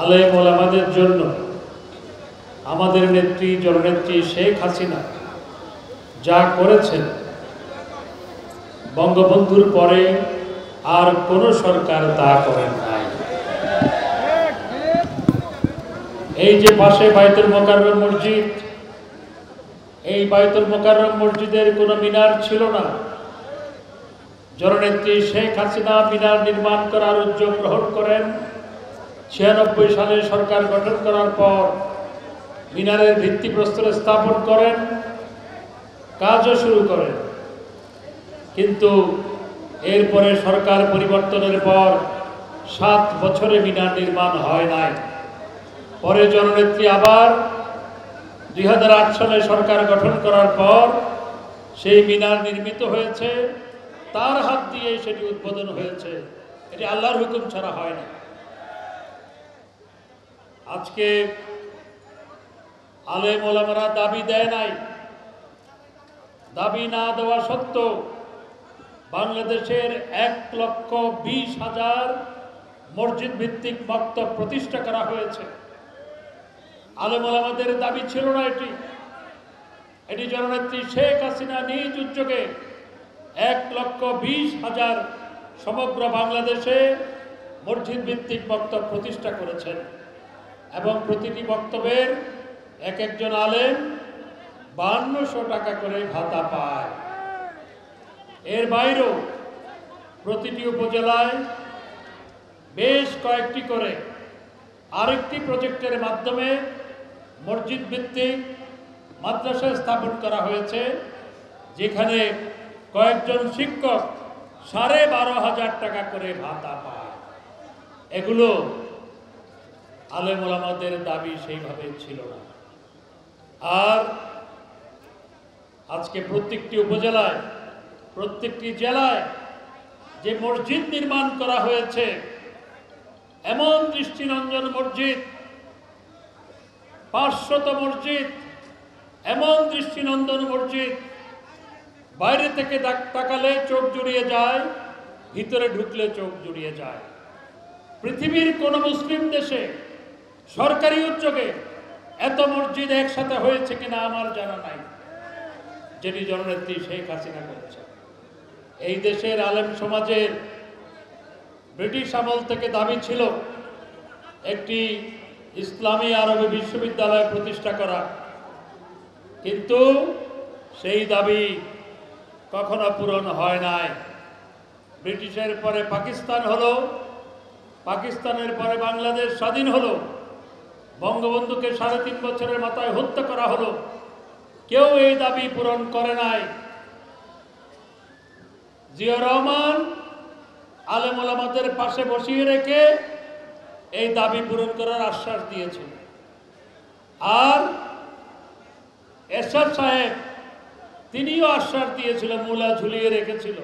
আলেম ওলামাদের জন্য আমাদের নেত্রী জননেত্রী শেখ হাসিনা যা করেছেন, বঙ্গবন্ধুর পরে আর কোন সরকার তা করেন নাই। এই যে পাশে বাইতুল মোকাররম মসজিদ, এই বাইতুল মোকাররম মসজিদের কোনো মিনার ছিল না। জননেত্রী শেখ হাসিনা মিনার নির্মাণ করার উদ্যোগ গ্রহণ করেন। 96 সালে সরকার গঠন করার পর মিনারের ভিত্তিপ্রস্তর স্থাপন করেন, কাজও শুরু করেন। কিন্তু এরপরে সরকার পরিবর্তনের পর 7 বছরে মিনার নির্মাণ হয় নাই। পরে জননেত্রী আবার 2008 সালে সরকার গঠন করার পর সেই মিনার নির্মিত হয়েছে, তার হাত দিয়ে সেটি উদ্বোধন হয়েছে। এটি আল্লাহর হুকুম ছাড়া হয় না। আজকে আলেম ওলামারা দাবি দেয় নাই। দাবি না দেওয়া সত্ত্বেও বাংলাদেশের 1,20,000 মসজিদ ভিত্তিক মক্তব প্রতিষ্ঠা করা হয়েছে। আলেম ওলামাদের দাবি ছিল না এটি জননেত্রী শেখ হাসিনা নিজ উদ্যোগে 1,20,000 সমগ্র বাংলাদেশে মসজিদ ভিত্তিক মক্তব প্রতিষ্ঠা করেছেন এবং প্রতিটি মক্তবের একজন আলেম 5200 টাকা করে ভাতা পায়। এর বাইরেও প্রতিটি উপজেলায় বেশ কয়েকটি করে আরেকটি প্রজেক্টের মাধ্যমে মসজিদ ভিত্তিক মাদ্রাসা স্থাপন করা হয়েছে, যেখানে কয়েকজন শিক্ষক 12,500 টাকা করে ভাতা পায়। এগুলো আলেম ওলামাদের দাবি সেইভাবে ছিল না। আর আজকে প্রত্যেকটি উপজেলায়, প্রত্যেকটি জেলায় যে মসজিদ নির্মাণ করা হয়েছে, এমন দৃষ্টিনন্দন মসজিদ, 500 মসজিদ, এমন দৃষ্টিনন্দন মসজিদ, বাইরে থেকে তাকালে চোখ জুড়িয়ে যায়, ভিতরে ঢুকলে চোখ জুড়িয়ে যায়। পৃথিবীর কোন মুসলিম দেশে সরকারি উদ্যোগে এত মসজিদ একসাথে হয়েছে কিনা আমার জানা নাই, যেটি জননেত্রী শেখ হাসিনা করেছে। এই দেশের আলেম সমাজের ব্রিটিশ আমল থেকে দাবি ছিল একটি ইসলামী আরবি বিশ্ববিদ্যালয় প্রতিষ্ঠা করা, কিন্তু সেই দাবি কখনো পূরণ হয় নাই। ব্রিটিশের পরে পাকিস্তান হলো, পাকিস্তানের পরে বাংলাদেশ স্বাধীন হলো, বঙ্গবন্ধুকে 3.5 বছরের মাথায় হত্যা করা হলো, কেউ এই দাবি পূরণ করে নাই। জিয়াউর রহমান আলেম ওলামাদের পাশে বসিয়ে রেখে এই দাবি পূরণ করার আশ্বাস দিয়েছিল। আর এরশাদ সাহেব তিনিও আশ্বাস দিয়েছিল, মূলা ঝুলিয়ে রেখেছিল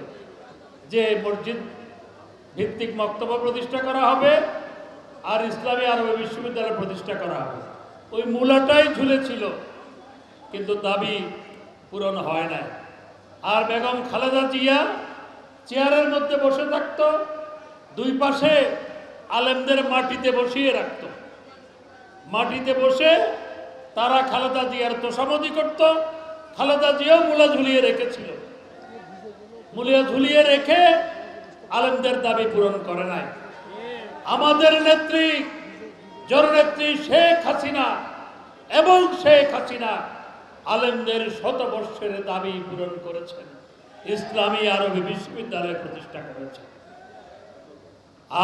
যে মসজিদ ভিত্তিক মক্তব প্রতিষ্ঠা করা হবে আর ইসলামী আরবি বিশ্ববিদ্যালয় প্রতিষ্ঠা করা হবে। ওই মূলাটাই ঝুলেছিল, কিন্তু দাবি পূরণ হয় না। আর বেগম খালেদা জিয়া চেয়ারের মধ্যে বসে থাকত, দুই পাশে আলেমদের মাটিতে বসিয়ে রাখত। মাটিতে বসে তারা খালেদা জিয়ার তোষামদি করত। খালেদা জিয়াও মূলা ঝুলিয়ে রেখেছিল, মূলা ঝুলিয়ে রেখে আলেমদের দাবি পূরণ করে নাই। আমাদের নেত্রী জননেত্রী শেখ হাসিনা এবং শেখ হাসিনা আলেমদের 100 বর্ষের দাবি পূরণ করেছেন, ইসলামী আরবি বিশ্ববিদ্যালয় প্রতিষ্ঠা করেছেন।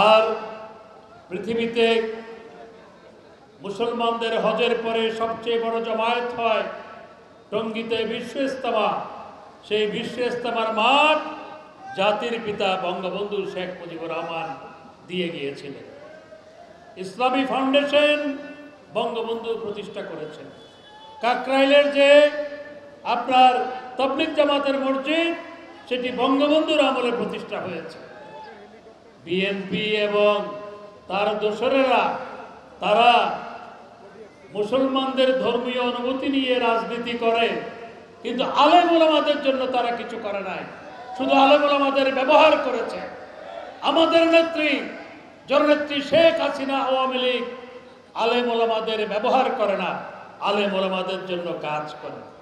আর পৃথিবীতে মুসলমানদের হজের পরে সবচেয়ে বড় জমায়েত হয় টঙ্গীতে বিশ্ব ইজতেমা। সেই বিশ্ব ইজতেমার মাঠ জাতির পিতা বঙ্গবন্ধু শেখ মুজিবুর রহমান দিয়ে গিয়েছিলেন। ইসলামী ফাউন্ডেশন বঙ্গবন্ধু প্রতিষ্ঠা করেছেন। কাকরাইলের যে আপনার তাবলীগ জামাতের মসজিদ, সেটি বঙ্গবন্ধুর আমলে প্রতিষ্ঠা হয়েছে। বিএনপি এবং তার দোসরেরা তারা মুসলমানদের ধর্মীয় অনুভূতি নিয়ে রাজনীতি করে, কিন্তু আলেম ওলামাদের জন্য তারা কিছু করে নাই, শুধু আলেম ওলামাদের ব্যবহার করেছে। আমাদের নেত্রী জননেত্রী শেখ হাসিনা আওয়ামী লীগ আলেম ওলামাদের ব্যবহার করে না, আলেম ওলামাদের জন্য কাজ করে।